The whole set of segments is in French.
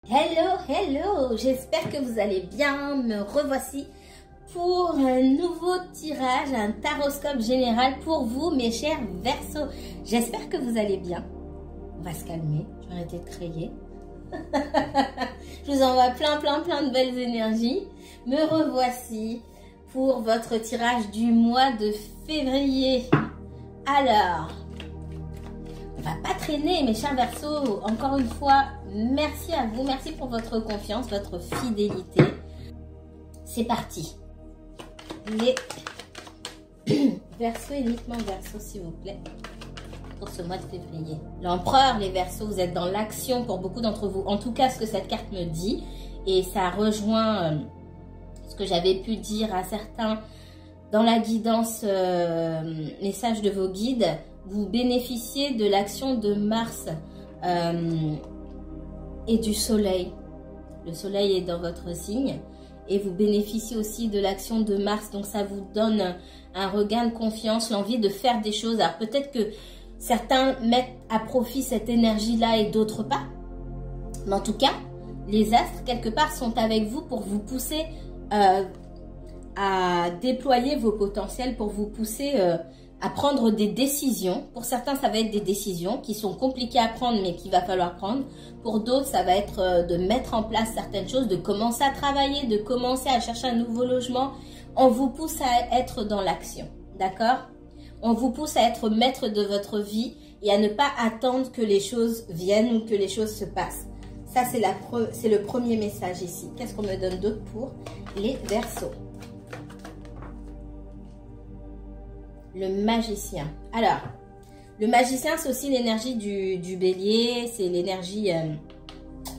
Hello, hello, j'espère que vous allez bien. Me revoici pour un nouveau tirage, un taroscope général pour vous, mes chers Verseaux. J'espère que vous allez bien. On va se calmer, je vais arrêter de crier. Je vous envoie plein de belles énergies. Me revoici pour votre tirage du mois de février. Alors, on va pas traîner, mes chers Verseaux. Encore une fois, merci à vous. Merci pour votre confiance, votre fidélité. C'est parti. Les Verseaux, uniquement Verseaux, s'il vous plaît, pour ce mois de février. L'empereur, les Verseaux, vous êtes dans l'action pour beaucoup d'entre vous. En tout cas, ce que cette carte me dit. Et ça rejoint ce que j'avais pu dire à certains dans la guidance message de vos guides. Vous bénéficiez de l'action de Mars et du Soleil. Le Soleil est dans votre signe et vous bénéficiez aussi de l'action de Mars. Donc ça vous donne un regain de confiance, l'envie de faire des choses. Alors peut-être que certains mettent à profit cette énergie-là et d'autres pas. Mais en tout cas, les astres, quelque part, sont avec vous pour vous pousser à déployer vos potentiels, pour vous pousser à prendre des décisions. Pour certains, ça va être des décisions qui sont compliquées à prendre, mais qu'il va falloir prendre. Pour d'autres, ça va être de mettre en place certaines choses, de commencer à travailler, de commencer à chercher un nouveau logement. On vous pousse à être dans l'action, d'accord? On vous pousse à être maître de votre vie et à ne pas attendre que les choses viennent ou que les choses se passent. Ça, c'est le premier message ici. Qu'est-ce qu'on me donne d'autre pour les Verseaux? Le magicien. Alors, le magicien, c'est aussi l'énergie du bélier. C'est l'énergie,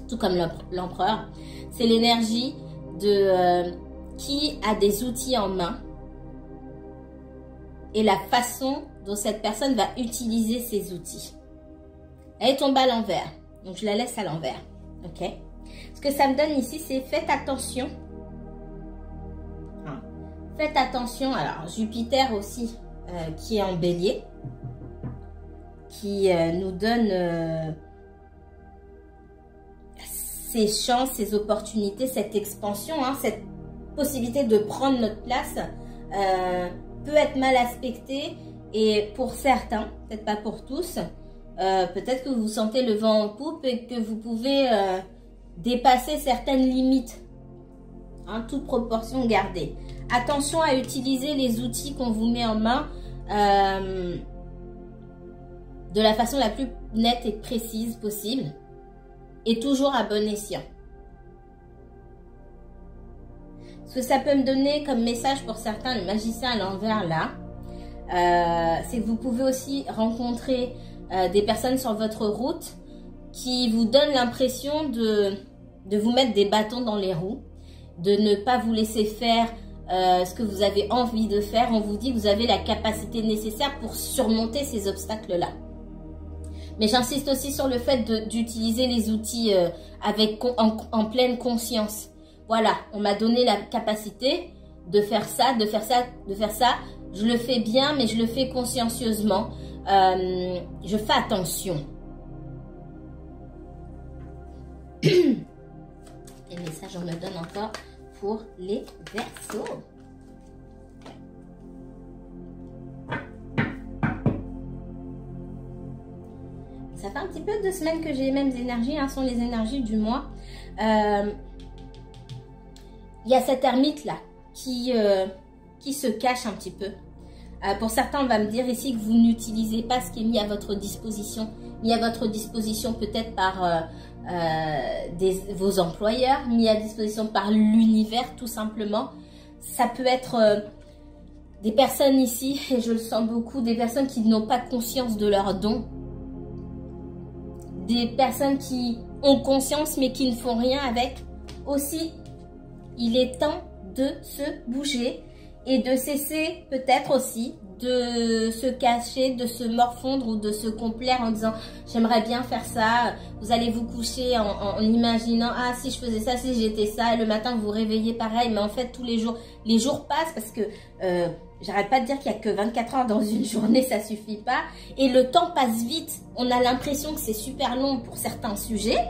tout comme l'empereur, c'est l'énergie de qui a des outils en main et la façon dont cette personne va utiliser ces outils. Elle est tombée à l'envers, donc je la laisse à l'envers. Ok. Ce que ça me donne ici, c'est faites attention. Faites attention. Alors, Jupiter aussi, qui est en bélier, qui nous donne ces chances, ces opportunités, cette expansion, cette possibilité de prendre notre place, peut être mal aspectée. Et pour certains, peut-être pas pour tous, peut-être que vous sentez le vent en poupe et que vous pouvez dépasser certaines limites, toute proportion gardée. Attention à utiliser les outils qu'on vous met en main de la façon la plus nette et précise possible et toujours à bon escient. Ce que ça peut me donner comme message pour certains, le magicien à l'envers là, c'est que vous pouvez aussi rencontrer des personnes sur votre route qui vous donnent l'impression de vous mettre des bâtons dans les roues, de ne pas vous laisser faire ce que vous avez envie de faire. On vous dit que vous avez la capacité nécessaire pour surmonter ces obstacles-là. Mais j'insiste aussi sur le fait d'utiliser les outils en pleine conscience. Voilà, on m'a donné la capacité de faire ça, de faire ça, de faire ça. Je le fais bien, mais je le fais consciencieusement. Je fais attention. Les messages, on me donne encore pour les Verseaux. Ça fait un petit peu 2 semaines que j'ai les mêmes énergies, sont les énergies du mois. Il y a cette ermite là qui se cache un petit peu. Pour certains, on va me dire ici que vous n'utilisez pas ce qui est mis à votre disposition. Mis à votre disposition peut-être par vos employeurs, mis à disposition par l'univers tout simplement. Ça peut être des personnes ici, et je le sens beaucoup, des personnes qui n'ont pas conscience de leurs dons. Des personnes qui ont conscience mais qui ne font rien avec. Aussi, il est temps de se bouger et de cesser peut-être aussi de se cacher, de se morfondre ou de se complaire en disant j'aimerais bien faire ça. Vous allez vous coucher en imaginant si je faisais ça, si j'étais ça, et le matin vous vous réveillez pareil. Mais en fait tous les jours passent parce que j'arrête pas de dire qu'il n'y a que 24 heures dans une journée, ça suffit pas, et le temps passe vite. On a l'impression que c'est super long pour certains sujets,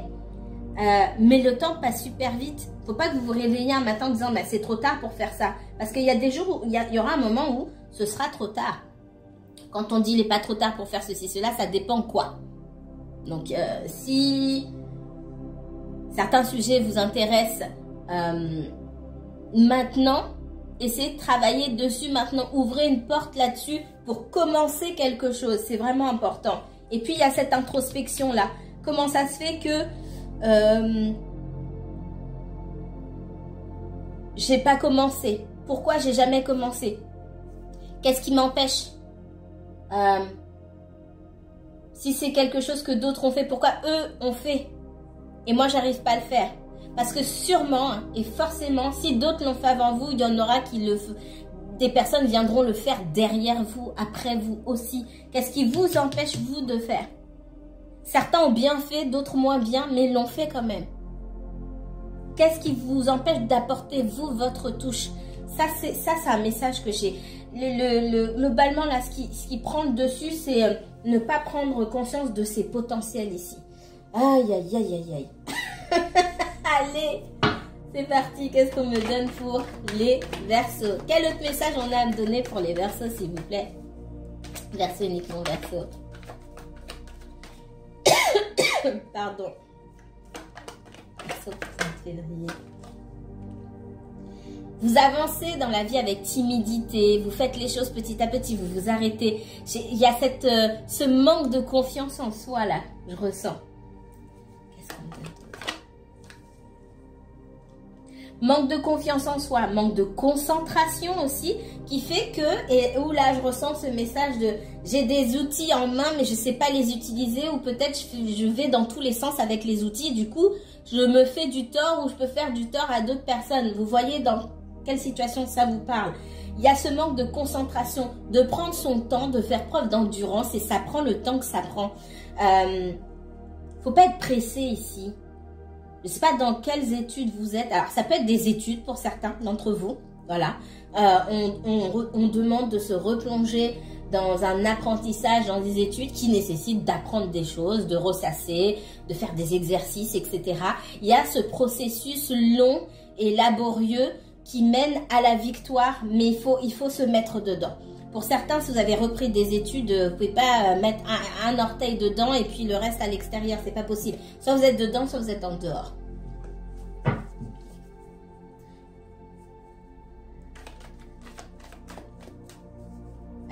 mais le temps passe super vite. Faut pas que vous vous réveilliez un matin en disant bah, c'est trop tard pour faire ça. Parce qu'il y a des jours où il y aura un moment où ce sera trop tard. Quand on dit il n'est pas trop tard pour faire ceci, cela, ça dépend quoi. Donc si certains sujets vous intéressent maintenant, essayez de travailler dessus maintenant. Ouvrez une porte là-dessus pour commencer quelque chose. C'est vraiment important. Et puis il y a cette introspection là. Comment ça se fait que j'ai pas commencé? Pourquoi j'ai jamais commencé? Qu'est-ce qui m'empêche? Si c'est quelque chose que d'autres ont fait, pourquoi eux ont fait et moi j'arrive pas à le faire? Parce que sûrement et forcément, si d'autres l'ont fait avant vous, il y en aura qui le font. Des personnes viendront le faire derrière vous, après vous aussi. Qu'est-ce qui vous empêche vous de faire? Certains ont bien fait, d'autres moins bien, mais l'ont fait quand même. Qu'est-ce qui vous empêche d'apporter, vous, votre touche? Ça, c'est un message que j'ai. Globalement, là, ce qui prend le dessus, c'est ne pas prendre conscience de ses potentiels ici. Aïe, aïe, aïe, aïe, aïe. Allez, c'est parti. Qu'est-ce qu'on me donne pour les Verseaux? Quel autre message on a à me donner pour les Verseaux, s'il vous plaît? Verseau uniquement, Verseau. Pardon. Verseau, 30 février. Vous avancez dans la vie avec timidité, vous faites les choses petit à petit, vous vous arrêtez. Il y a ce manque de confiance en soi là, je ressens. Qu'est-ce qu'on me donne? Manque de confiance en soi, manque de concentration aussi, qui fait que, et où là je ressens ce message de j'ai des outils en main mais je ne sais pas les utiliser, ou peut-être je vais dans tous les sens avec les outils, et du coup je me fais du tort ou je peux faire du tort à d'autres personnes. Vous voyez dans quelle situation ça vous parle? Il y a ce manque de concentration, de prendre son temps, de faire preuve d'endurance, et ça prend le temps que ça prend. Faut pas être pressé ici. Je ne sais pas dans quelles études vous êtes. Alors, ça peut être des études pour certains d'entre vous. Voilà. On demande de se replonger dans un apprentissage, dans des études qui nécessitent d'apprendre des choses, de ressasser, de faire des exercices, etc. Il y a ce processus long et laborieux qui mène à la victoire, mais il faut se mettre dedans. Pour certains, si vous avez repris des études, vous ne pouvez pas mettre un orteil dedans et puis le reste à l'extérieur. C'est pas possible. Soit vous êtes dedans, soit vous êtes en dehors.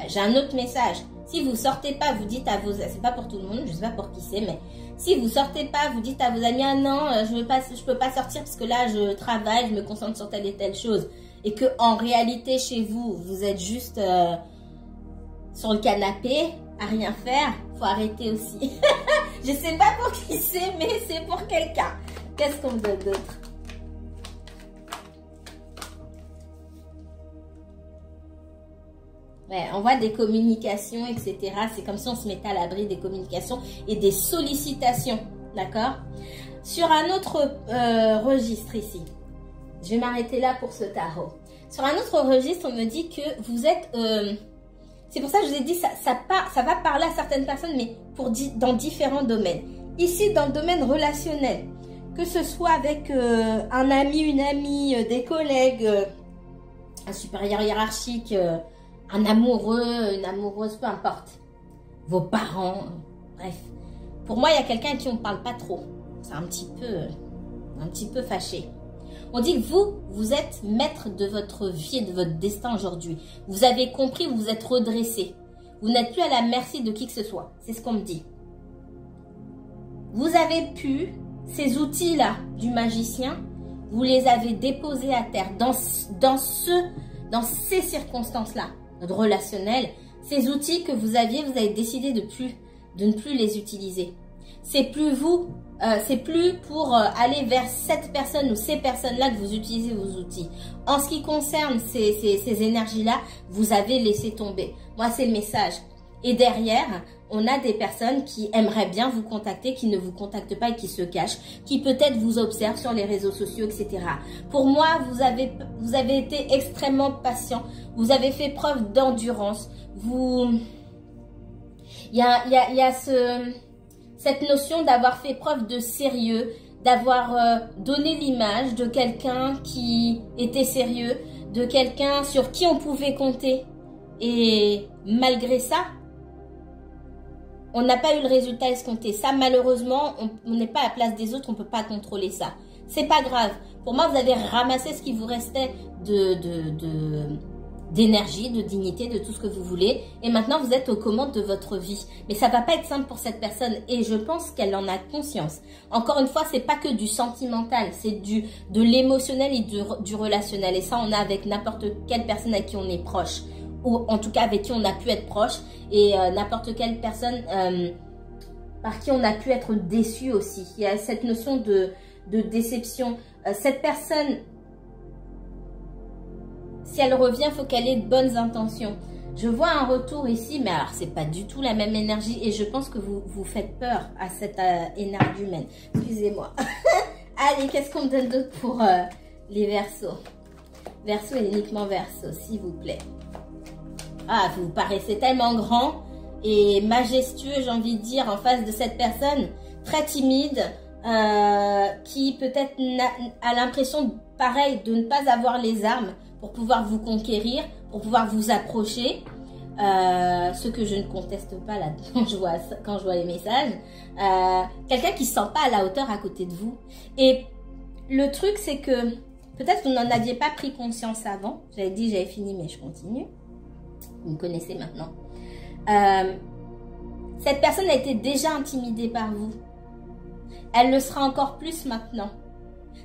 J'ai un autre message. Si vous sortez pas, vous dites à vos... C'est pas pour tout le monde, je sais pas pour qui c'est, mais... Si vous sortez pas, vous dites à vos amis, ah non, je peux pas sortir parce que là, je travaille, je me concentre sur telle et telle chose. Et que en réalité, chez vous, vous êtes juste sur le canapé, à rien faire, faut arrêter aussi. Je sais pas pour qui c'est, mais c'est pour quelqu'un. Qu'est-ce qu'on me donne d'autre? Ouais, on voit des communications, etc. C'est comme si on se mettait à l'abri des communications et des sollicitations, d'accord? Sur un autre registre ici, je vais m'arrêter là pour ce tarot. Sur un autre registre, on me dit que vous êtes... c'est pour ça que je vous ai dit, ça va parler à certaines personnes, mais dans différents domaines. Ici, dans le domaine relationnel, que ce soit avec un ami, une amie, des collègues, un supérieur hiérarchique... un amoureux, une amoureuse, peu importe. Vos parents, bref. Pour moi, il y a quelqu'un à qui on ne parle pas trop. C'est un petit peu fâché. On dit que vous êtes maître de votre vie et de votre destin aujourd'hui. Vous avez compris, vous vous êtes redressé. Vous n'êtes plus à la merci de qui que ce soit. C'est ce qu'on me dit. Vous avez pu, ces outils-là du magicien, vous les avez déposés à terre dans ces circonstances-là. Relationnel, ces outils que vous avez décidé de ne plus les utiliser. C'est plus vous, c'est plus pour aller vers cette personne ou ces personnes-là que vous utilisez vos outils. En ce qui concerne ces énergies-là, vous avez laissé tomber. Moi, c'est le message. Et derrière, on a des personnes qui aimeraient bien vous contacter, qui ne vous contactent pas et qui se cachent, qui peut-être vous observent sur les réseaux sociaux, etc. Pour moi, vous avez été extrêmement patient. Vous avez fait preuve d'endurance. Il y a cette notion d'avoir fait preuve de sérieux, d'avoir donné l'image de quelqu'un qui était sérieux, de quelqu'un sur qui on pouvait compter. Et malgré ça, on n'a pas eu le résultat escompté. Ça, malheureusement, on n'est pas à la place des autres, on ne peut pas contrôler ça. C'est pas grave. Pour moi, vous avez ramassé ce qui vous restait d'énergie, de dignité, de tout ce que vous voulez. Et maintenant, vous êtes aux commandes de votre vie. Mais ça va pas être simple pour cette personne. Et je pense qu'elle en a conscience. Encore une fois, c'est pas que du sentimental. C'est de l'émotionnel et du relationnel. Et ça, on a avec n'importe quelle personne à qui on est proche. Ou en tout cas, avec qui on a pu être proche. Et n'importe quelle personne par qui on a pu être déçu aussi. Il y a cette notion de déception. Cette personne... Si elle revient, il faut qu'elle ait de bonnes intentions. Je vois un retour ici, mais alors c'est pas du tout la même énergie et je pense que vous faites peur à cette énergie humaine. Excusez-moi. Allez, qu'est-ce qu'on me donne d'autre pour les Verseaux? Verseau et uniquement Verseau, s'il vous plaît. Ah, vous paraissez tellement grand et majestueux, j'ai envie de dire, en face de cette personne très timide, qui peut-être a l'impression, pareil, de ne pas avoir les armes pour pouvoir vous conquérir, pour pouvoir vous approcher. Ce que je ne conteste pas là quand je vois les messages. Quelqu'un qui ne se sent pas à la hauteur à côté de vous. Et le truc, c'est que peut-être vous n'en aviez pas pris conscience avant. J'avais dit j'avais fini, mais je continue. Vous me connaissez maintenant. Cette personne a été déjà intimidée par vous. Elle le sera encore plus maintenant.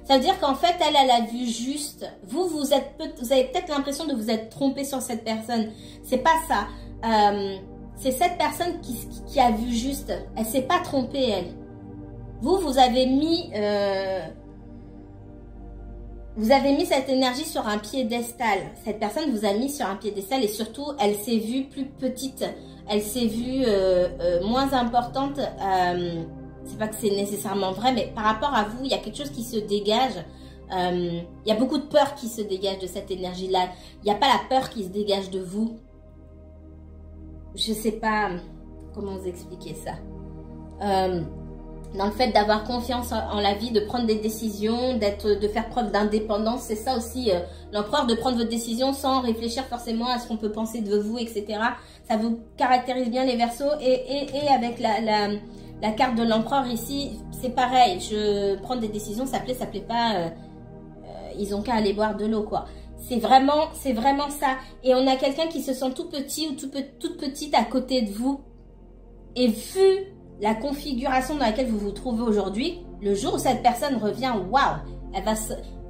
Ça veut dire qu'en fait, elle a vu juste. Vous avez peut-être l'impression de vous être trompé sur cette personne. C'est pas ça. C'est cette personne qui a vu juste. Elle s'est pas trompée, elle. Vous avez mis cette énergie sur un piédestal. Cette personne vous a mis sur un piédestal et surtout, elle s'est vue plus petite. Elle s'est vue moins importante. C'est pas que c'est nécessairement vrai, mais par rapport à vous, il y a quelque chose qui se dégage. Il y a beaucoup de peur qui se dégage de cette énergie-là. Il n'y a pas la peur qui se dégage de vous. Je sais pas comment vous expliquer ça. Dans le fait d'avoir confiance en la vie, de prendre des décisions, de faire preuve d'indépendance, c'est ça aussi, l'empereur, de prendre votre décision sans réfléchir forcément à ce qu'on peut penser de vous, etc. Ça vous caractérise bien les Verseaux. Et avec la carte de l'empereur ici, c'est pareil. Je prends des décisions, ça plaît pas. Ils ont qu'à aller boire de l'eau, quoi. C'est vraiment ça. Et on a quelqu'un qui se sent tout petit ou toute petite à côté de vous. Et vu la configuration dans laquelle vous vous trouvez aujourd'hui, le jour où cette personne revient, waouh, elle va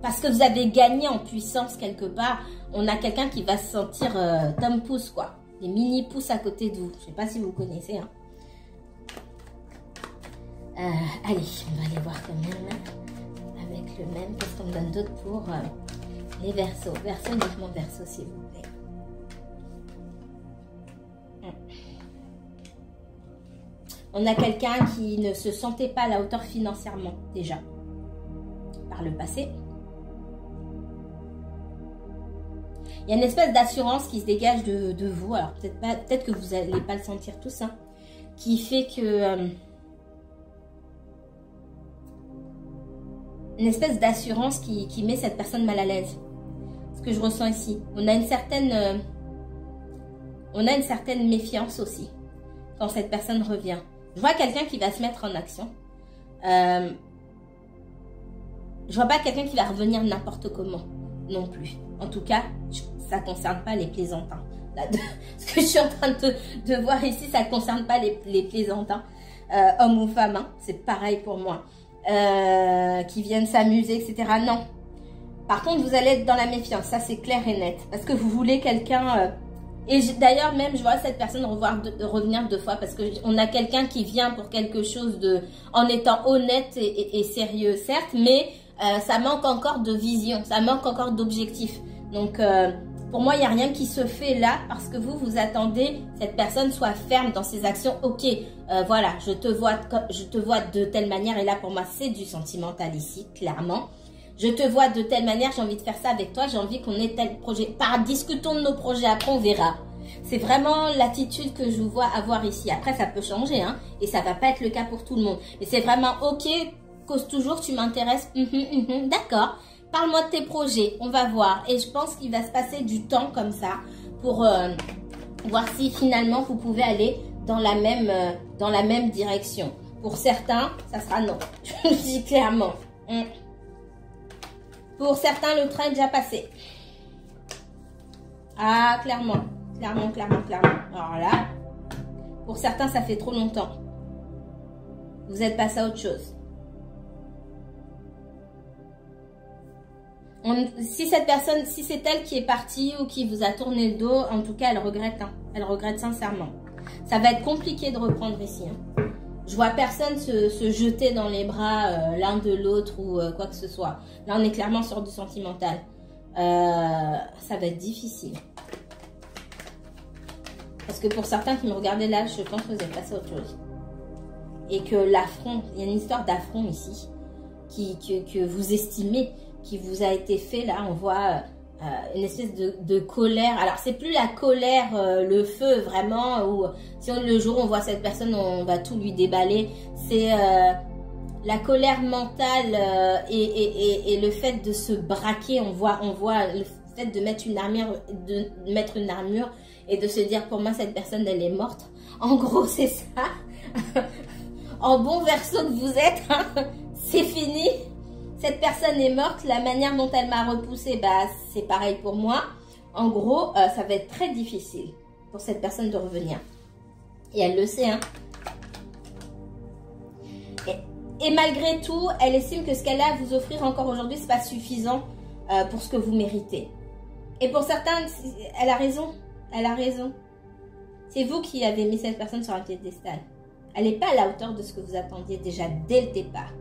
parce que vous avez gagné en puissance quelque part. On a quelqu'un qui va se sentir Tom Pouce, quoi. Des mini pouces à côté de vous. Je sais pas si vous connaissez, hein. Allez, on va aller voir quand même avec le même. Qu'est-ce qu'on me donne d'autre pour les Verseaux? Verseau, uniquement Verseau, s'il vous plaît. On a quelqu'un qui ne se sentait pas à la hauteur financièrement, déjà, par le passé. Il y a une espèce d'assurance qui se dégage de vous. Alors, peut-être que vous n'allez pas le sentir tous, hein, qui fait que... une espèce d'assurance qui met cette personne mal à l'aise. Ce que je ressens ici. On a une certaine méfiance aussi quand cette personne revient. Je vois quelqu'un qui va se mettre en action. Je vois pas quelqu'un qui va revenir n'importe comment non plus. En tout cas, ça ne concerne pas les plaisantins. Là, ce que je suis en train de voir ici, ça ne concerne pas les plaisantins, hommes ou femmes. Hein. C'est pareil pour moi. Qui viennent s'amuser, etc. Non. Par contre, vous allez être dans la méfiance. Ça, c'est clair et net. Parce que vous voulez quelqu'un... et d'ailleurs, même, je vois cette personne revenir 2 fois. Parce qu'on a quelqu'un qui vient pour quelque chose en étant honnête et sérieux, certes. Mais ça manque encore de vision. Ça manque encore d'objectif. Donc, pour moi, il n'y a rien qui se fait là. Parce que vous attendez cette personne soit ferme dans ses actions. Ok, voilà, je te vois de telle manière. Et là, pour moi, c'est du sentimental ici, clairement. Je te vois de telle manière, j'ai envie de faire ça avec toi. J'ai envie qu'on ait tel projet. Discutons de nos projets, après on verra. C'est vraiment l'attitude que je vous vois avoir ici. Après, ça peut changer, hein. Et ça va pas être le cas pour tout le monde. Mais c'est vraiment ok, cause toujours, tu m'intéresses. D'accord. Parle-moi de tes projets, on va voir. Et je pense qu'il va se passer du temps comme ça pour voir si finalement vous pouvez aller dans la même direction. Pour certains, ça sera non. Je le dis clairement. Pour certains, le train est déjà passé. Ah, clairement. Clairement. Alors là, pour certains, ça fait trop longtemps. Vous êtes passé à autre chose. Si cette personne, si c'est elle qui est partie ou qui vous a tourné le dos, en tout cas, elle regrette. Hein. Elle regrette sincèrement. Ça va être compliqué de reprendre ici. Hein. Je vois personne se jeter dans les bras l'un de l'autre ou quoi que ce soit. Là, on est clairement sur du sentimental. Ça va être difficile. Parce que pour certains qui me regardaient là, je pense que vous êtes passé à autre chose. Et que l'affront, il y a une histoire d'affront ici, que vous estimez, qui vous a été fait. Là, on voit une espèce de colère. Alors, c'est plus la colère, le feu, vraiment, où si le jour où on voit cette personne, on va tout lui déballer. C'est la colère mentale et le fait de se braquer. On voit le fait de mettre une armure, et de se dire, pour moi, cette personne, elle est morte. En gros, c'est ça. En bon verso que vous êtes, hein, c'est fini. Cette personne est morte. La manière dont elle m'a repoussée, bah, c'est pareil pour moi. En gros, ça va être très difficile pour cette personne de revenir. Et elle le sait, hein. Et malgré tout, elle estime que ce qu'elle a à vous offrir encore aujourd'hui, c'est pas suffisant pour ce que vous méritez. Et pour certains, elle a raison. Elle a raison. C'est vous qui avez mis cette personne sur un piédestal. Elle n'est pas à la hauteur de ce que vous attendiez déjà dès le départ.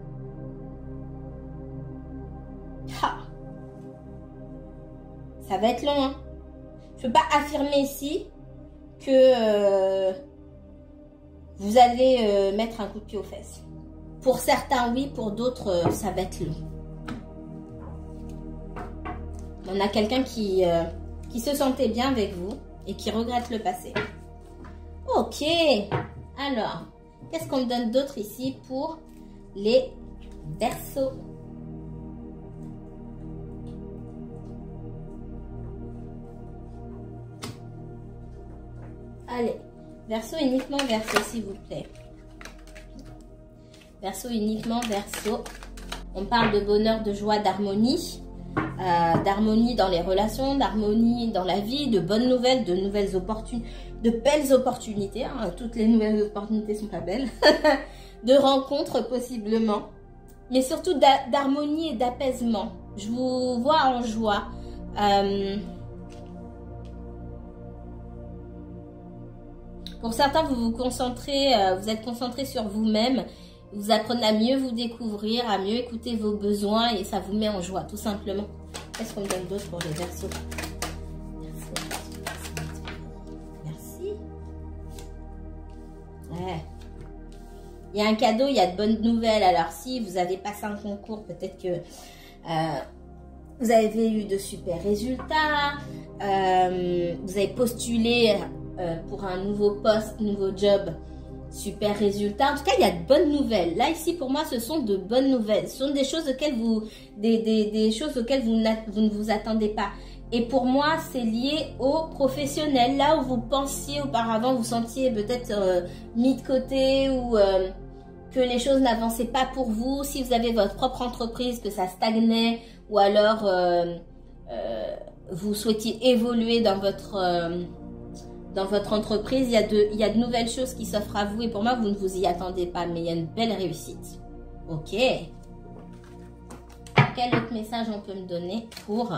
Ah. Ça va être long, hein. Je ne peux pas affirmer ici que vous allez mettre un coup de pied aux fesses. Pour certains, oui. Pour d'autres, ça va être long. On a quelqu'un qui se sentait bien avec vous et qui regrette le passé. Ok. Alors, qu'est-ce qu'on me donne d'autre ici pour les Verseaux? Allez, Verseau, uniquement Verseau, s'il vous plaît. Verseau, uniquement Verseau. On parle de bonheur, de joie, d'harmonie. D'harmonie dans les relations, d'harmonie dans la vie, de bonnes nouvelles, de nouvelles opportunités, de belles opportunités. Hein. Toutes les nouvelles opportunités sont pas belles. De rencontres possiblement. Mais surtout d'harmonie et d'apaisement. Je vous vois en joie. Pour certains, vous êtes concentré sur vous-même. Vous apprenez à mieux vous découvrir, à mieux écouter vos besoins et ça vous met en joie, tout simplement. Qu'est-ce qu'on me donne d'autre pour les Verseaux? Merci. Ouais. Il y a un cadeau, il y a de bonnes nouvelles. Alors, si vous avez passé un concours, peut-être que vous avez eu de super résultats. Vous avez postulé pour un nouveau poste, nouveau job. Super résultat. En tout cas, il y a de bonnes nouvelles. Là, ici, pour moi, ce sont de bonnes nouvelles. Ce sont des choses auxquelles des choses auxquelles vous ne vous attendez pas. Et pour moi, c'est lié au professionnel. Là où vous pensiez auparavant, vous sentiez peut-être mis de côté ou que les choses n'avançaient pas pour vous. Si vous avez votre propre entreprise, que ça stagnait ou alors vous souhaitiez évoluer dans votre entreprise, il y a de nouvelles choses qui s'offrent à vous et pour moi, vous ne vous y attendez pas, mais il y a une belle réussite. Ok. Quel autre message on peut me donner pour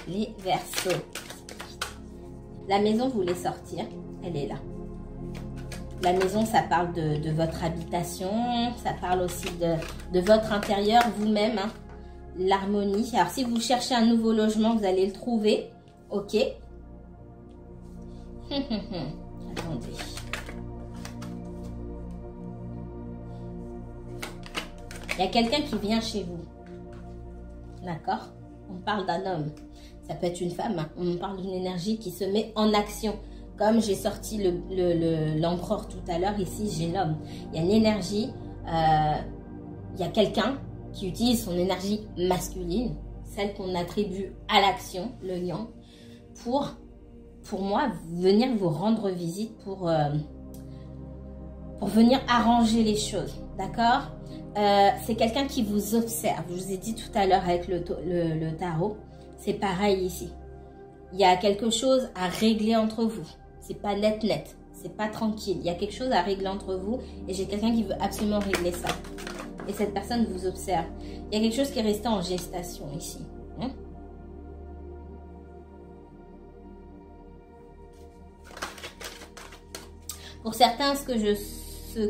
les Verseaux? La maison, vous voulez sortir, elle est là. La maison, ça parle de votre habitation, ça parle aussi de votre intérieur, vous-même, hein, l'harmonie. Alors, si vous cherchez un nouveau logement, vous allez le trouver. Ok. Attendez. Il y a quelqu'un qui vient chez vous. D'accord? On parle d'un homme. Ça peut être une femme. Hein. On parle d'une énergie qui se met en action. Comme j'ai sorti l'empereur tout à l'heure, ici j'ai l'homme. Il y a une énergie il y a quelqu'un qui utilise son énergie masculine, celle qu'on attribue à l'action, le yang, pour moi, venir vous rendre visite, pour venir arranger les choses, d'accord? C'est quelqu'un qui vous observe. Je vous ai dit tout à l'heure avec le tarot, c'est pareil ici. Il y a quelque chose à régler entre vous. C'est pas net, c'est pas tranquille. Il y a quelque chose à régler entre vous et j'ai quelqu'un qui veut absolument régler ça. Et cette personne vous observe. Il y a quelque chose qui est resté en gestation ici. Hein? Pour certains, ce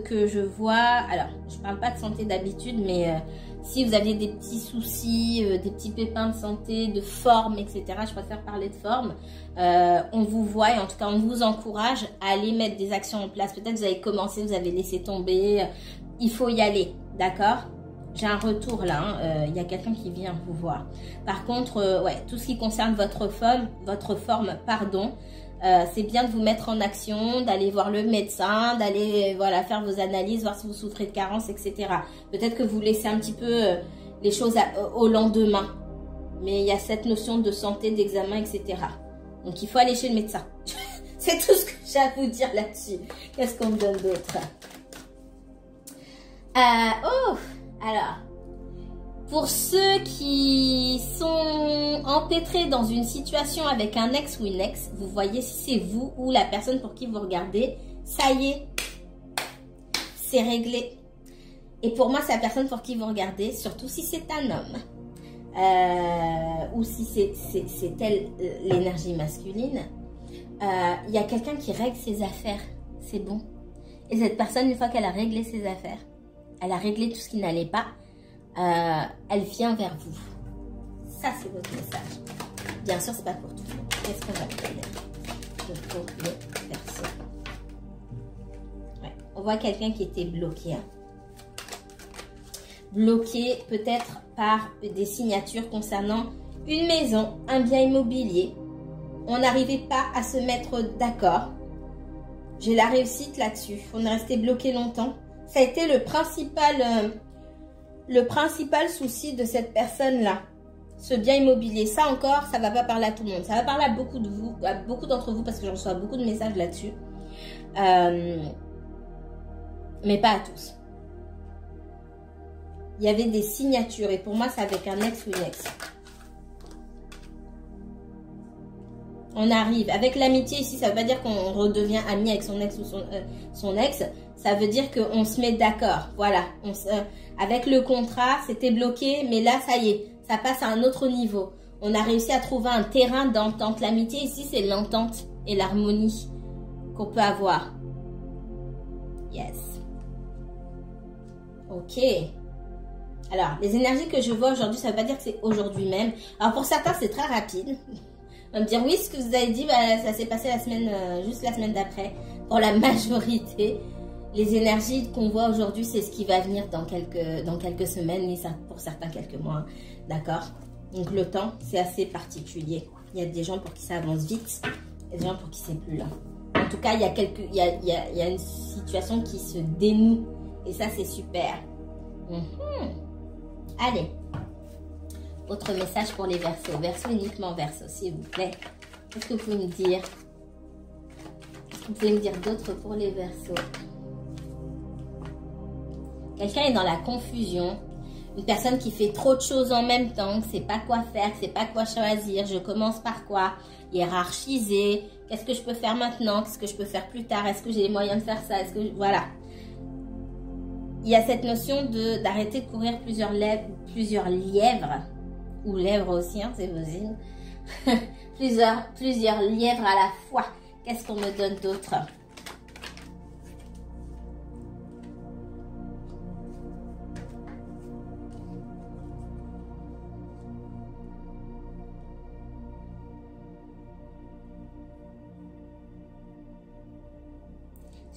que je vois, alors je parle pas de santé d'habitude, mais si vous aviez des petits soucis, des petits pépins de santé, de forme, etc., je préfère parler de forme, on vous voit et en tout cas on vous encourage à aller mettre des actions en place. Peut-être vous avez commencé, vous avez laissé tomber, il faut y aller, d'accord? J'ai un retour là, hein, y a quelqu'un qui vient vous voir. Par contre, ouais, tout ce qui concerne votre forme, c'est bien de vous mettre en action, d'aller voir le médecin, d'aller voilà, faire vos analyses, voir si vous souffrez de carence, etc. Peut-être que vous laissez un petit peu les choses au lendemain. Mais il y a cette notion de santé, d'examen, etc. Donc il faut aller chez le médecin. C'est tout ce que j'ai à vous dire là-dessus. Qu'est-ce qu'on me donne d'autre? Alors, pour ceux qui sont empêtrés dans une situation avec un ex ou une ex, vous voyez si c'est vous ou la personne pour qui vous regardez, ça y est, c'est réglé. Et pour moi, c'est la personne pour qui vous regardez, surtout si c'est un homme, ou si c'est elle l'énergie masculine, il y a quelqu'un qui règle ses affaires, c'est bon. Et cette personne, une fois qu'elle a réglé ses affaires, elle a réglé tout ce qui n'allait pas, elle vient vers vous. Ça, c'est votre message. Bien sûr, c'est pas pour tout le monde. Qu'est-ce qu'on va faire pour les personnes? Ouais. On voit quelqu'un qui était bloqué. Hein. Bloqué peut-être par des signatures concernant une maison, un bien immobilier. On n'arrivait pas à se mettre d'accord. J'ai la réussite là-dessus. On est resté bloqué longtemps. Ça a été le principal souci de cette personne-là. Ce bien immobilier. Ça encore, ça ne va pas parler à tout le monde. Ça va parler à beaucoup de vous, à beaucoup d'entre vous, parce que j'en reçois beaucoup de messages là-dessus. Mais pas à tous. Il y avait des signatures. Et pour moi, c'est avec un ex ou une ex. On arrive. Avec l'amitié ici, ça ne veut pas dire qu'on redevient ami avec son ex ou son ex. Ça veut dire qu'on se met d'accord. Voilà. Avec le contrat, c'était bloqué. Mais là, ça y est. Ça passe à un autre niveau. On a réussi à trouver un terrain d'entente. L'amitié ici, c'est l'entente et l'harmonie qu'on peut avoir. Yes. Ok. Alors, les énergies que je vois aujourd'hui, ça ne veut pas dire que c'est aujourd'hui même. Alors, pour certains, c'est très rapide. On va me dire, oui, ce que vous avez dit, bah, ça s'est passé juste la semaine d'après. Pour la majorité, les énergies qu'on voit aujourd'hui, c'est ce qui va venir dans quelques semaines, mais ça, pour certains, quelques mois. D'accord? Donc, le temps, c'est assez particulier. Il y a des gens pour qui ça avance vite, et des gens pour qui c'est plus lent. En tout cas, il y a une situation qui se dénoue, et ça, c'est super. Allez. Autre message pour les Verseaux. Verseaux, uniquement Verseaux, s'il vous plaît. Qu'est-ce que vous pouvez me dire? Qu'est-ce que vous pouvez me dire d'autre pour les Verseaux? Quelqu'un est dans la confusion. Une personne qui fait trop de choses en même temps, qui ne sait pas quoi faire, qui ne sait pas quoi choisir. Je commence par quoi? Hiérarchiser. Qu'est-ce que je peux faire maintenant? Qu'est-ce que je peux faire plus tard? Est-ce que j'ai les moyens de faire ça? Voilà. Il y a cette notion d'arrêter de courir plusieurs lièvres. Ou lèvres aussi, hein, c'est possible. plusieurs lièvres à la fois. Qu'est-ce qu'on me donne d'autre?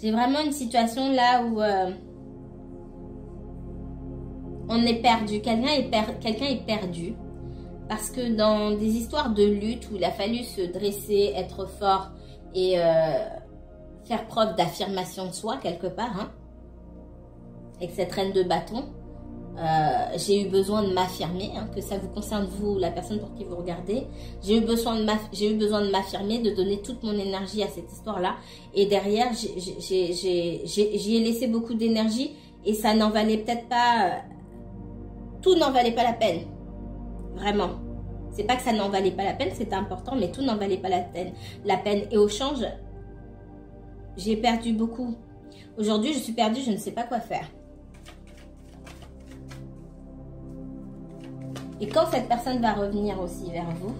J'ai vraiment une situation là où on est perdu. Quelqu'un est perdu. Parce que dans des histoires de lutte où il a fallu se dresser, être fort et faire preuve d'affirmation de soi quelque part, hein, avec cette reine de bâton, j'ai eu besoin de m'affirmer, hein, que ça vous concerne vous, la personne pour qui vous regardez. J'ai eu besoin de m'affirmer, de donner toute mon énergie à cette histoire-là. Et derrière, j'y ai laissé beaucoup d'énergie et ça n'en valait peut-être pas... tout n'en valait pas la peine. Vraiment. C'est pas que ça n'en valait pas la peine, c'était important, mais tout n'en valait pas la peine. Et au change, j'ai perdu beaucoup. Aujourd'hui, je suis perdue, je ne sais pas quoi faire. Et quand cette personne va revenir aussi vers vous,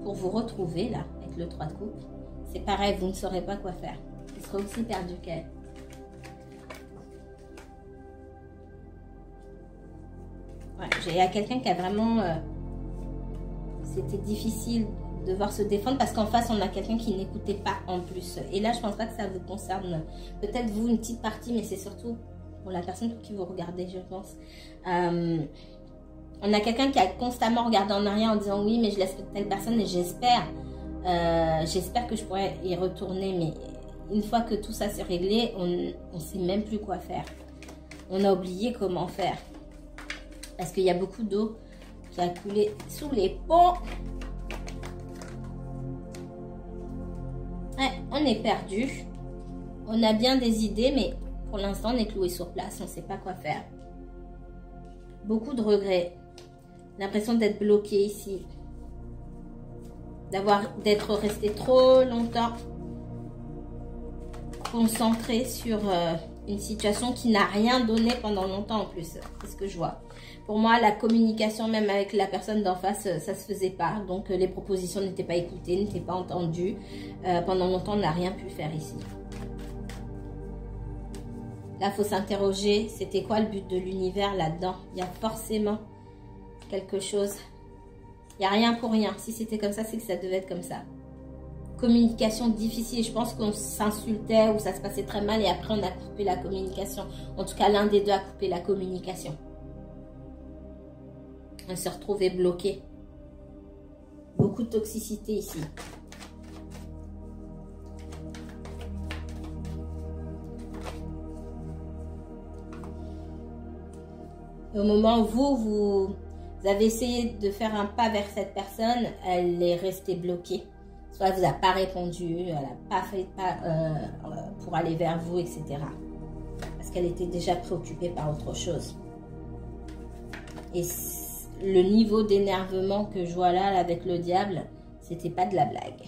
pour vous retrouver, là, avec le 3 de coupe, c'est pareil, vous ne saurez pas quoi faire. Vous serez aussi perdu qu'elle. Ouais, il y a quelqu'un qui a vraiment... c'était difficile de devoir se défendre parce qu'en face, on a quelqu'un qui n'écoutait pas en plus. Et là, je pense pas que ça vous concerne. Peut-être vous, une petite partie, mais c'est surtout pour la personne pour qui vous regardez, je pense. On a quelqu'un qui a constamment regardé en arrière en disant oui, mais je laisse telle personne et j'espère que je pourrais y retourner. Mais une fois que tout ça s'est réglé, on ne sait même plus quoi faire. On a oublié comment faire. Parce qu'il y a beaucoup d'eau qui a coulé sous les ponts. Ouais, on est perdu. On a bien des idées, mais pour l'instant, on est cloué sur place. On ne sait pas quoi faire. Beaucoup de regrets. L'impression d'être bloqué ici. D'être resté trop longtemps concentré sur une situation qui n'a rien donné pendant longtemps en plus. C'est ce que je vois. Pour moi, la communication même avec la personne d'en face, ça se faisait pas. Donc, les propositions n'étaient pas écoutées, n'étaient pas entendues. Pendant longtemps, on n'a rien pu faire ici. Là, il faut s'interroger. C'était quoi le but de l'univers là-dedans? Il y a forcément quelque chose. Il n'y a rien pour rien. Si c'était comme ça, c'est que ça devait être comme ça. Communication difficile. Je pense qu'on s'insultait ou ça se passait très mal et après, on a coupé la communication. En tout cas, l'un des deux a coupé la communication. On se retrouvait bloqué. Beaucoup de toxicité ici. Et au moment où vous avez essayé de faire un pas vers cette personne, elle est restée bloquée. Soit elle ne vous a pas répondu, elle n'a pas fait pas pour aller vers vous, etc. Parce qu'elle était déjà préoccupée par autre chose. Et le niveau d'énervement que je vois là avec le diable, c'était pas de la blague.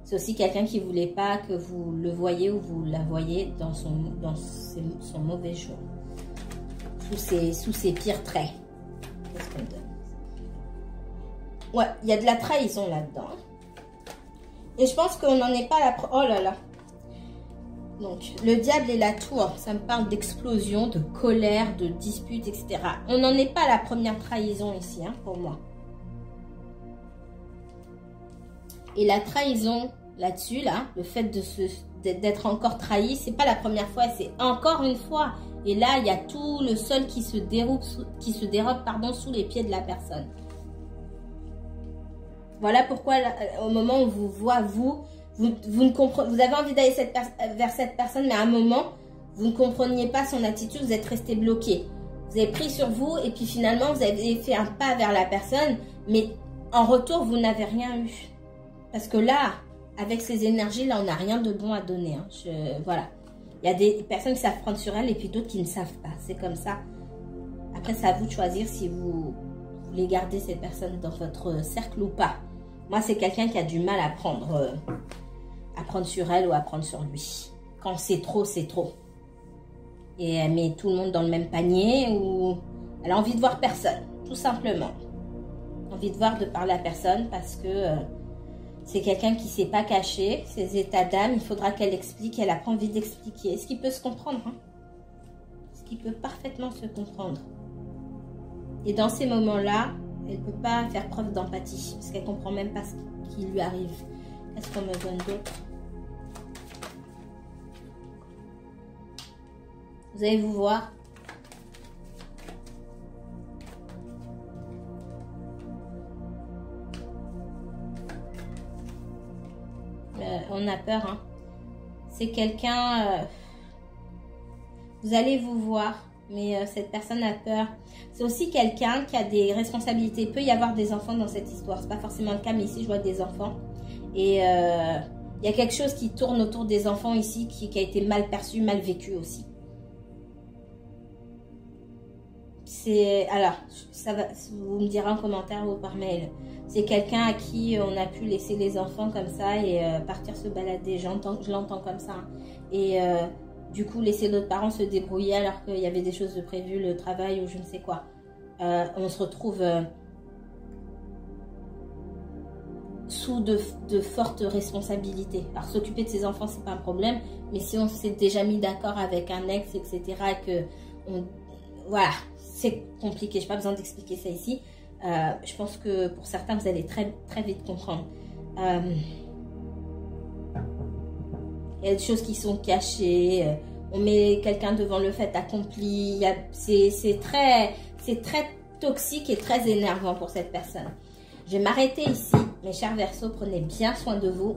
C'est aussi quelqu'un qui voulait pas que vous le voyez ou vous la voyez dans son mauvais jour. Sous ses pires traits. Qu'est-ce qu'on donne? Ouais, il y a de la trahison là-dedans. Et je pense qu'on n'en est pas à la... Oh là là. Donc, le diable et la tour, ça me parle d'explosion, de colère, de dispute, etc. On n'en est pas à la première trahison ici, hein, pour moi. Et la trahison, là-dessus, là, le fait d'être encore trahi, c'est pas la première fois, c'est encore une fois. Et là, il y a tout le sol qui se dérobe, sous les pieds de la personne. Voilà pourquoi, là, au moment où on vous voit, vous avez envie d'aller vers cette personne, mais à un moment, vous ne compreniez pas son attitude, vous êtes resté bloqué. Vous avez pris sur vous et puis finalement, vous avez fait un pas vers la personne, mais en retour, vous n'avez rien eu. Parce que là, avec ces énergies-là, on n'a rien de bon à donner. Hein. Voilà. Il y a des personnes qui savent prendre sur elles et puis d'autres qui ne savent pas. C'est comme ça. Après, c'est à vous de choisir si vous voulez garder cette personne dans votre cercle ou pas. Moi, c'est quelqu'un qui a du mal à prendre sur elle ou à prendre sur lui. Quand c'est trop, c'est trop. Et elle met tout le monde dans le même panier ou elle a envie de voir personne, tout simplement. Envie de voir, de parler à personne parce que c'est quelqu'un qui ne s'est pas caché. Ses états d'âme, il faudra qu'elle explique. Elle n'a pas envie d'expliquer. Ce qui peut se comprendre. Hein, ce qui peut parfaitement se comprendre. Et dans ces moments-là, elle ne peut pas faire preuve d'empathie parce qu'elle ne comprend même pas ce qui lui arrive. Qu'est-ce qu'on me donne d'autre? Vous allez vous voir. On a peur. Hein. C'est quelqu'un... vous allez vous voir mais cette personne a peur. C'est aussi quelqu'un qui a des responsabilités. Il peut y avoir des enfants dans cette histoire. C'est pas forcément le cas, mais ici je vois des enfants. Et il y a quelque chose qui tourne autour des enfants ici qui a été mal perçu, mal vécu aussi. Alors, ça va, vous me direz en commentaire ou par mail. C'est quelqu'un à qui on a pu laisser les enfants comme ça et partir se balader. Je l'entends comme ça. Et du coup, laisser d'autres parents se débrouiller alors qu'il y avait des choses de prévues, le travail ou je ne sais quoi. On se retrouve sous de fortes responsabilités. Alors, s'occuper de ses enfants, c'est pas un problème. Mais si on s'est déjà mis d'accord avec un ex, etc., voilà, c'est compliqué. Je n'ai pas besoin d'expliquer ça ici. Je pense que pour certains, vous allez très, très vite comprendre. Il y a des choses qui sont cachées. On met quelqu'un devant le fait accompli. C'est très toxique et très énervant pour cette personne. Je vais m'arrêter ici. Mes chers Verseaux, prenez bien soin de vous.